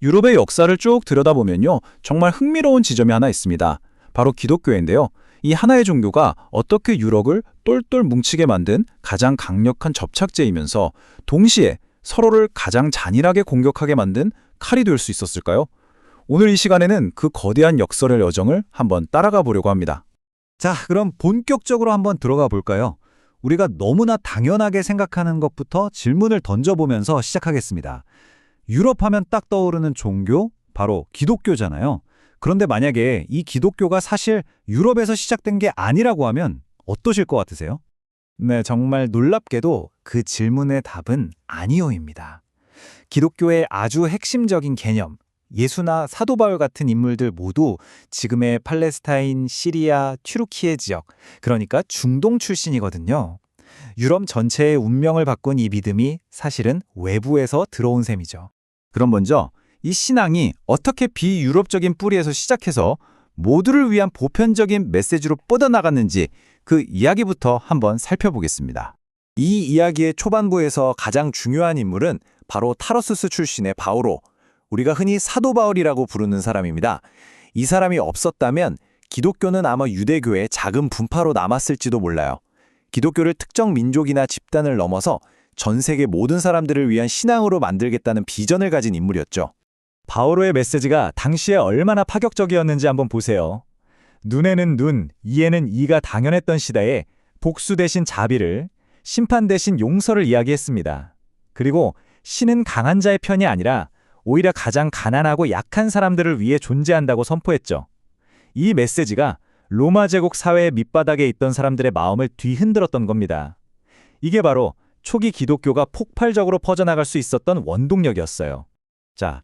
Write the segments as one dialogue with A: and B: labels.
A: 유럽의 역사를 쭉 들여다보면요, 정말 흥미로운 지점이 하나 있습니다. 바로 기독교인데요. 이 하나의 종교가 어떻게 유럽을 똘똘 뭉치게 만든 가장 강력한 접착제이면서 동시에 서로를 가장 잔인하게 공격하게 만든 칼이 될 수 있었을까요? 오늘 이 시간에는 그 거대한 역설의 여정을 한번 따라가 보려고 합니다.
B: 자, 그럼 본격적으로 한번 들어가 볼까요? 우리가 너무나 당연하게 생각하는 것부터 질문을 던져보면서 시작하겠습니다. 유럽 하면 딱 떠오르는 종교? 바로 기독교잖아요. 그런데 만약에 이 기독교가 사실 유럽에서 시작된 게 아니라고 하면 어떠실 것 같으세요? 네, 정말 놀랍게도 그 질문의 답은 아니요입니다. 기독교의 아주 핵심적인 개념, 예수나 사도 바울 같은 인물들 모두 지금의 팔레스타인, 시리아, 튀르키예 지역, 그러니까 중동 출신이거든요. 유럽 전체의 운명을 바꾼 이 믿음이 사실은 외부에서 들어온 셈이죠.
A: 그럼 먼저 이 신앙이 어떻게 비유럽적인 뿌리에서 시작해서 모두를 위한 보편적인 메시지로 뻗어나갔는지 그 이야기부터 한번 살펴보겠습니다.
B: 이 이야기의 초반부에서 가장 중요한 인물은 바로 타르수스 출신의 바오로, 우리가 흔히 사도 바울이라고 부르는 사람입니다. 이 사람이 없었다면 기독교는 아마 유대교의 작은 분파로 남았을지도 몰라요. 기독교를 특정 민족이나 집단을 넘어서 전 세계 모든 사람들을 위한 신앙으로 만들겠다는 비전을 가진 인물이었죠. 바오로의 메시지가 당시에 얼마나 파격적이었는지 한번 보세요. 눈에는 눈, 이에는 이가 당연했던 시대에 복수 대신 자비를, 심판 대신 용서를 이야기했습니다. 그리고 신은 강한 자의 편이 아니라 오히려 가장 가난하고 약한 사람들을 위해 존재한다고 선포했죠. 이 메시지가 로마 제국 사회의 밑바닥에 있던 사람들의 마음을 뒤흔들었던 겁니다. 이게 바로 초기 기독교가 폭발적으로 퍼져나갈 수 있었던 원동력이었어요. 자,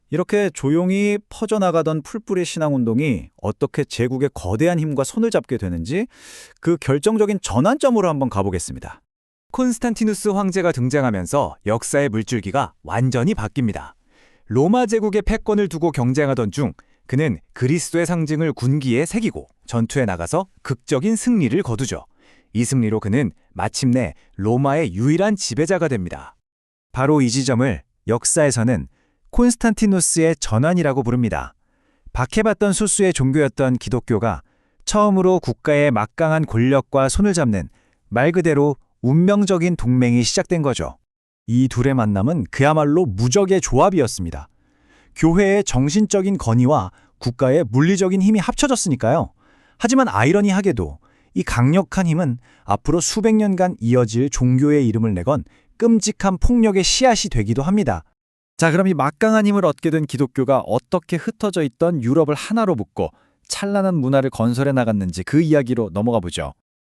B: 이렇게 조용히 퍼져나가던 풀뿌리 신앙운동이 어떻게 제국의 거대한 힘과 손을 잡게 되는지 그 결정적인 전환점으로 한번 가보겠습니다. 콘스탄티누스 황제가 등장하면서 역사의 물줄기가 완전히 바뀝니다. 로마 제국의 패권을 두고 경쟁하던 중 그는 그리스도의 상징을 군기에 새기고 전투에 나가서 극적인 승리를 거두죠. 이 승리로 그는 마침내 로마의 유일한 지배자가 됩니다. 바로 이 지점을 역사에서는 콘스탄티누스의 전환이라고 부릅니다. 박해받던 소수의 종교였던 기독교가 처음으로 국가의 막강한 권력과 손을 잡는 말 그대로 운명적인 동맹이 시작된 거죠. 이 둘의 만남은 그야말로 무적의 조합이었습니다. 교회의 정신적인 권위와 국가의 물리적인 힘이 합쳐졌으니까요. 하지만 아이러니하게도 이 강력한 힘은 앞으로 수백 년간 이어질 종교의 이름을 내건 끔찍한 폭력의 씨앗이 되기도 합니다. 자, 그럼 이 막강한 힘을 얻게 된 기독교가 어떻게 흩어져 있던 유럽을 하나로 묶고 찬란한 문화를 건설해 나갔는지 그 이야기로 넘어가 보죠.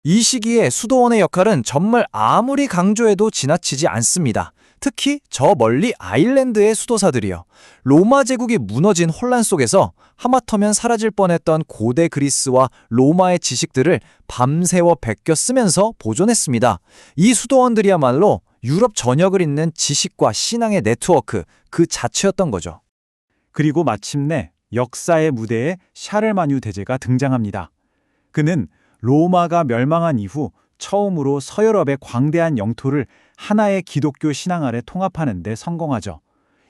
B: 이 시기에 수도원의 역할은 정말 아무리 강조해도 지나치지 않습니다. 특히 저 멀리 아일랜드의 수도사들이요. 로마 제국이 무너진 혼란 속에서 하마터면 사라질 뻔했던 고대 그리스와 로마의 지식들을 밤새워 베껴 쓰면서 보존했습니다. 이 수도원들이야말로 유럽 전역을 잇는 지식과 신앙의 네트워크 그 자체였던 거죠. 그리고 마침내 역사의 무대에 샤를마뉴 대제가 등장합니다. 그는 로마가 멸망한 이후 처음으로 서유럽의 광대한 영토를 하나의 기독교 신앙 아래 통합하는 데 성공하죠.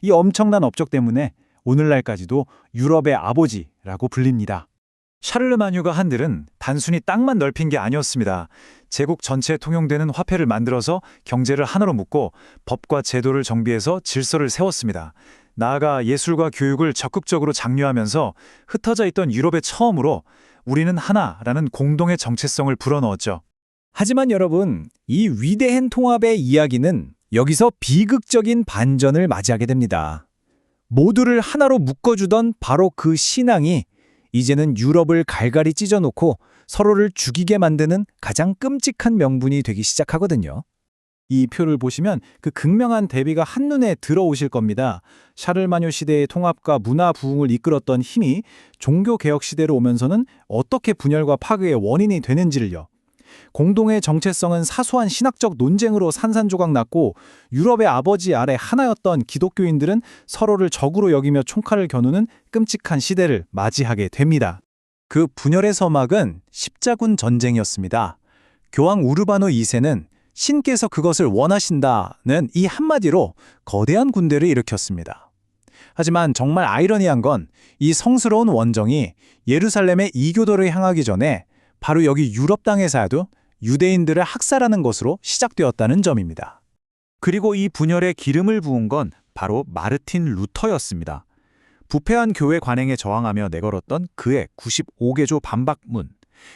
B: 이 엄청난 업적 때문에 오늘날까지도 유럽의 아버지라고 불립니다. 샤를르마뉴가 한 일은 단순히 땅만 넓힌 게 아니었습니다. 제국 전체에 통용되는 화폐를 만들어서 경제를 하나로 묶고 법과 제도를 정비해서 질서를 세웠습니다. 나아가 예술과 교육을 적극적으로 장려하면서 흩어져 있던 유럽에 처음으로 우리는 하나라는 공동의 정체성을 불어넣었죠. 하지만 여러분, 이 위대한 통합의 이야기는 여기서 비극적인 반전을 맞이하게 됩니다. 모두를 하나로 묶어주던 바로 그 신앙이 이제는 유럽을 갈갈이 찢어놓고 서로를 죽이게 만드는 가장 끔찍한 명분이 되기 시작하거든요. 이 표를 보시면 그 극명한 대비가 한눈에 들어오실 겁니다. 샤를마뉴 시대의 통합과 문화 부흥을 이끌었던 힘이 종교개혁 시대로 오면서는 어떻게 분열과 파괴의 원인이 되는지를요. 공동의 정체성은 사소한 신학적 논쟁으로 산산조각 났고 유럽의 아버지 아래 하나였던 기독교인들은 서로를 적으로 여기며 총칼을 겨누는 끔찍한 시대를 맞이하게 됩니다. 그 분열의 서막은 십자군 전쟁이었습니다. 교황 우르바노 2세는 신께서 그것을 원하신다는 이 한마디로 거대한 군대를 일으켰습니다.
C: 하지만 정말 아이러니한 건 이 성스러운 원정이 예루살렘의 이교도를 향하기 전에 바로 여기 유럽 땅에서도 유대인들을 학살하는 것으로 시작되었다는 점입니다.
D: 그리고 이 분열에 기름을 부은 건 바로 마르틴 루터였습니다. 부패한 교회 관행에 저항하며 내걸었던 그의 95개조 반박문.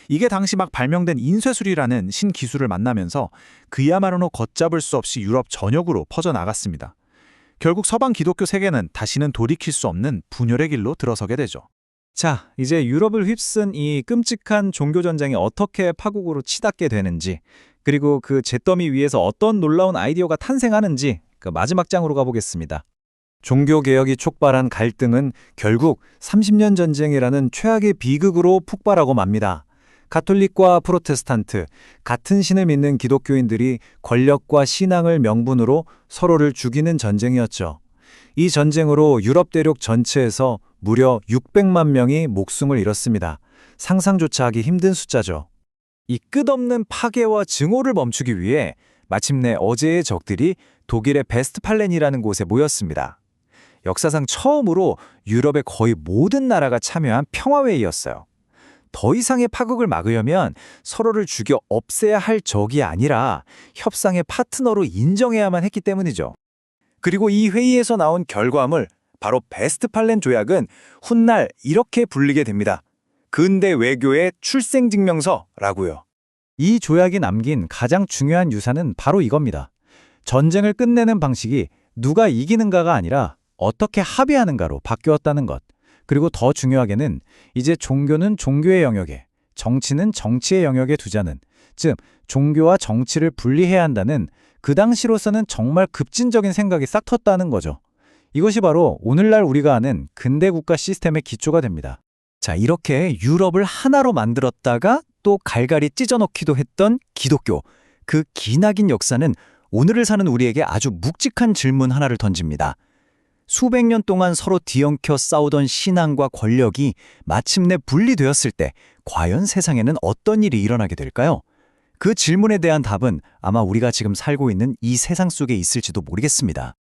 D: 이게 당시 막 발명된 인쇄술이라는 신기술을 만나면서 그야말로 걷잡을 수 없이 유럽 전역으로 퍼져나갔습니다. 결국 서방 기독교 세계는 다시는 돌이킬 수 없는 분열의 길로 들어서게 되죠.
C: 자, 이제 유럽을 휩쓴 이 끔찍한 종교전쟁이 어떻게 파국으로 치닫게 되는지, 그리고 그 잿더미 위에서 어떤 놀라운 아이디어가 탄생하는지 그 마지막 장으로 가보겠습니다. 종교개혁이 촉발한 갈등은 결국 30년 전쟁이라는 최악의 비극으로 폭발하고 맙니다. 가톨릭과 프로테스탄트, 같은 신을 믿는 기독교인들이 권력과 신앙을 명분으로 서로를 죽이는 전쟁이었죠. 이 전쟁으로 유럽 대륙 전체에서 무려 600만 명이 목숨을 잃었습니다. 상상조차 하기 힘든 숫자죠. 이 끝없는 파괴와 증오를 멈추기 위해 마침내 어제의 적들이 독일의 베스트팔렌이라는 곳에 모였습니다. 역사상 처음으로 유럽의 거의 모든 나라가 참여한 평화회의였어요. 더 이상의 파국을 막으려면 서로를 죽여 없애야 할 적이 아니라 협상의 파트너로 인정해야만 했기 때문이죠. 그리고 이 회의에서 나온 결과물, 바로 베스트팔렌 조약은 훗날 이렇게 불리게 됩니다. 근대 외교의 출생증명서라고요. 이 조약이 남긴 가장 중요한 유산은 바로 이겁니다. 전쟁을 끝내는 방식이 누가 이기는가가 아니라 어떻게 합의하는가로 바뀌었다는 것. 그리고 더 중요하게는 이제 종교는 종교의 영역에, 정치는 정치의 영역에 두자는, 즉 종교와 정치를 분리해야 한다는 그 당시로서는 정말 급진적인 생각이 싹 텄다는 거죠. 이것이 바로 오늘날 우리가 아는 근대 국가 시스템의 기초가 됩니다. 자, 이렇게 유럽을 하나로 만들었다가 또 갈갈이 찢어놓기도 했던 기독교. 그 기나긴 역사는 오늘을 사는 우리에게 아주 묵직한 질문 하나를 던집니다. 수백 년 동안 서로 뒤엉켜 싸우던 신앙과 권력이 마침내 분리되었을 때 과연 세상에는 어떤 일이 일어나게 될까요? 그 질문에 대한 답은 아마 우리가 지금 살고 있는 이 세상 속에 있을지도 모르겠습니다.